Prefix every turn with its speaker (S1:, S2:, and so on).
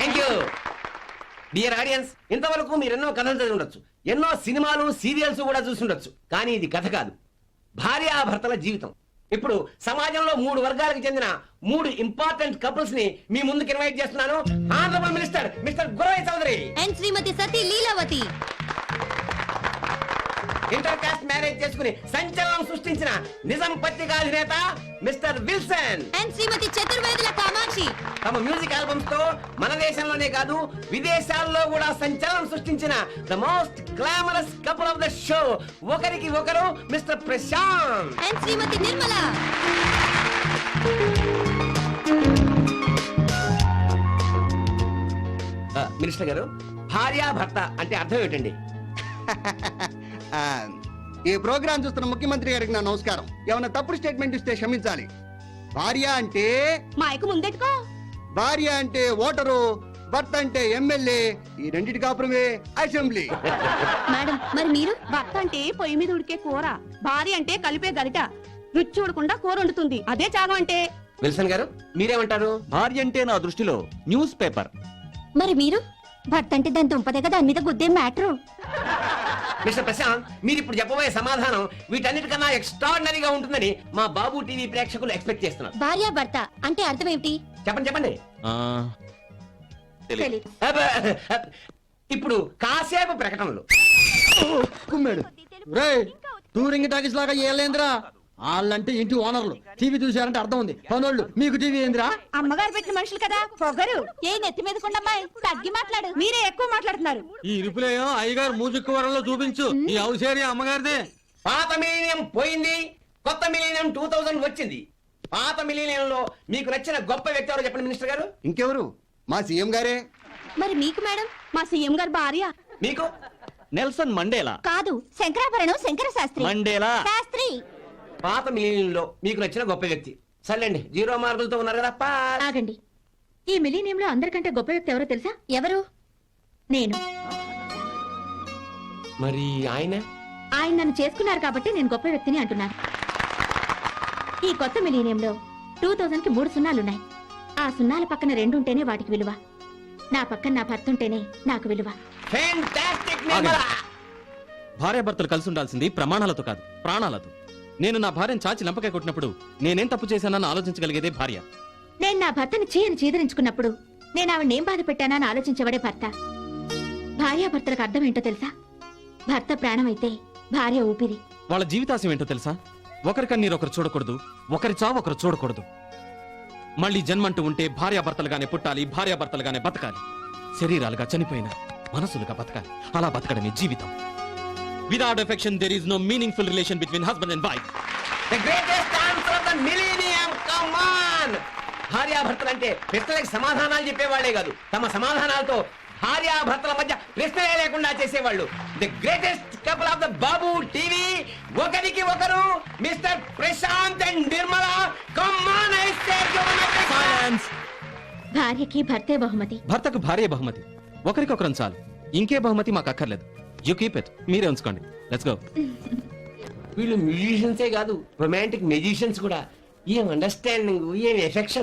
S1: Thank you. Dear audience, ఇంతవరకు మీరు ఎన్నో కథలు చదివి ఉండొచ్చు, ఎన్నో సినిమాలు సీరియల్స్ కూడా చూసి ఉండొచ్చు. కానీ ఇది కథ కాదు, భార్యాభర్తల జీవితం. ఇప్పుడు సమాజంలో 3 వర్గాలకు చెందిన 3 ఇంపార్టెంట్ కపుల్స్ ని మీ ముందుకు ఇన్వైట్ చేస్తున్నాను. Honourable minister mister Guravayya Chowdary
S2: and Srimathi Sati Leelavathi.
S1: Inter caste marriage చేసుకుని సంచలనం సృష్టించిన నిజం పత్రిక అధినేత mister Wilson
S2: and Srimathi Chaturvedula Kamakshi.
S1: తమ మ్యూజిక్ ఆల్బమ్స్ తో మన దేశంలోనే కాదు విదేశాల్లో కూడా సంచలనం సృష్టించిన the most glamorous couple of the show, ఒకరికి ఒకరు mister Prashanth
S2: and Srimathi Nirmala.
S1: Minister గారు, భార్యాభర్త అంటే అర్థం ఏంటండి?
S3: ఈ ప్రోగ్రాం చూస్తున్న ముఖ్యమంత్రి గారికి నా నమస్కారం. ఏమైనా తప్పుడు స్టేట్మెంట్ ఇస్తే క్షమించాలి. భార్య అంటే
S2: మైకు ముందెట్టుకో.
S3: భార్య అంటే ఓటరు, భర్త అంటే ఎమ్మెల్యే, ఈ రెండింటి కాపురమే అసెంబ్లీ.
S2: మేడం, మరి మీరు? భర్త అంటే పొయ్యి మీద ఉడికే కూర, భార్య అంటే కలిపే గరిట, రుచి చూడకుండా కూర వండుతుంది, అదే త్యాగం అంటే.
S1: విల్సన్ గారు మీరేమంటారు?
S4: భార్య అంటే నా దృష్టిలో న్యూస్ పేపర్.
S2: మరి మీరు? భర్త అంటే దాని దుంపదేగా, దాని మీద గుద్దే మ్యాటరు.
S1: మిస్టర్ ప్రశాంత్, మీరు ఇప్పుడు చెప్పబోయే సమాధానం వీటన్నిటికన్నా ఎక్స్ట్రాడినరీగా ఉంటుందని మా బాబు టీవీ ప్రేక్షకులు ఎక్స్పెక్ట్ చేస్తున్నారు.
S2: భార్య భర్త అంటే అర్థం ఏమిటి?
S1: చెప్పండి చెప్పండి.
S2: తెలీదు.
S1: ఇప్పుడు కాసేపు ప్రకటనలు.
S3: కుమ్మాడు రేయ్, టూరింగ్ టాకీస్ లాగా ఏలేంద్రా. వాళ్ళంటే ఇంటి ఓనర్లు, టీవీ చూసారంటే అర్థం ఉంది. పనోళ్ళు మీకు టీవీ ఏందిరా?
S2: అమ్మగారు పెట్టిన మనుషులు కదా, పొగరు. ఏ నెత్తి మీద కొండమ్మాయి, తగ్గి మాట్లాడు. మీరే ఎక్కువ మాట్లాడుతున్నారు.
S5: ఈ ఇరుపులేయో అయ్యగారు మూజిక్ వరంలో చూపించు. ఈ హౌసేరి అమ్మగారిదే.
S1: పాత మిలీనియం పోయింది, కొత్త మిలీనియం 2000 వచ్చింది. పాత మిలీనియంలో మీకు నచ్చిన గొప్ప వ్యక్తి ఎవరో చెప్పండి మినిస్టర్ గారు.
S3: ఇంకెవరు? మా సీఎం గారే.
S2: మరి మీకు మేడం? మా సీఎం గారు భార్య.
S1: మీకు?
S4: Nelson Mandela.
S2: కాదు, శంకరాభరణం శంకర శాస్త్రి.
S4: మండేలా.
S2: శాస్త్రి.
S1: పాత మిలీనియంలో మీకు నచ్చిన గొప్ప వ్యక్తి. సర్లేండి, 0 మార్కులతో ఉన్నారు కదా. పాస్.
S2: ఆగండి, ఈ మిలీనియంలో అందరికంటే గొప్ప వ్యక్తి ఎవరో తెలుసా? ఎవరు? నేను.
S1: మరి ఆయన
S2: నన్ను చేసుకున్నారు కాబట్టి నేను గొప్ప వ్యక్తిని అంటున్నాను. ఈ కొత్త మిలీనియంలో 2000 కి 3 సున్నాలున్నాయి. ఆ సున్నాల పక్కన 2 ఉంటేనే వాటికి విలువ. నా పక్కన నా భర్త ఉంటేనే నాకు విలువ.
S1: ఫెంటాస్టిక్.
S4: భార్యాభర్తలు కలిసి ఉండాల్సింది ప్రమాణాలతో కాదు, ప్రాణాలతో. నేను నా భార్యను చాచి లంపకాయ కొట్టినప్పుడు నేనేం తప్పు చేశానని ఆలోచించగలిగేదే భార్య.
S2: నేను నా భర్తని చేయని చీదరించుకున్నప్పుడు నేను ఆవిడేం బాధ పెట్టానని ఆలోచించబడే భర్త. భార్యాభర్తలకు అర్థం ఏంటో తెలుసా? భర్త ప్రాణమైతే భార్య ఊపిరి.
S4: వాళ్ళ జీవితాశయం ఏంటో తెలుసా? ఒకరి కన్నీరు ఒకరు చూడకూడదు, ఒకరి చావు ఒకరు చూడకూడదు. మళ్ళీ జన్మంటూ ఉంటే భార్యాభర్తలుగానే పుట్టాలి, భార్యాభర్తలుగానే బతకాలి. శరీరాలుగా చనిపోయిన మనసులుగా బతకాలి. అలా బతకడమే జీవితం. Without affection, there is no meaningful relation between husband and wife.
S1: The greatest answer of the millennium. Come on. భార్యాభర్తలు అంటే ప్రశ్నలకు సమాధానాలు చెప్పేవాళ్లే కాదు, తమ సమాధానాలతో భార్యాభర్తల మధ్య ప్రశ్నలే లేకుండా చేసేవాళ్ళు. The greatest couple of the Babu TV, ఒకరికి ఒకరు mister Prashanth and Nirmala. Come on, I say
S4: Silence.
S2: భార్యకి భర్తే బహుమతి,
S4: భర్తకు భార్య బహుమతి. ఒకరికొకరం చాలు, ఇంకే బహుమతి మాకు అక్కర్లేదు. యు కీప్ ఇట్, మీరే ఉంచుకోండి. Let's go.
S1: వీళ్ళు మ్యూజిషియన్సే కాదు, రొమాంటిక్ మ్యూజిషియన్స్ కూడా. ఏం అండర్స్టాండింగ్, ఏం ఎఫెక్షన్.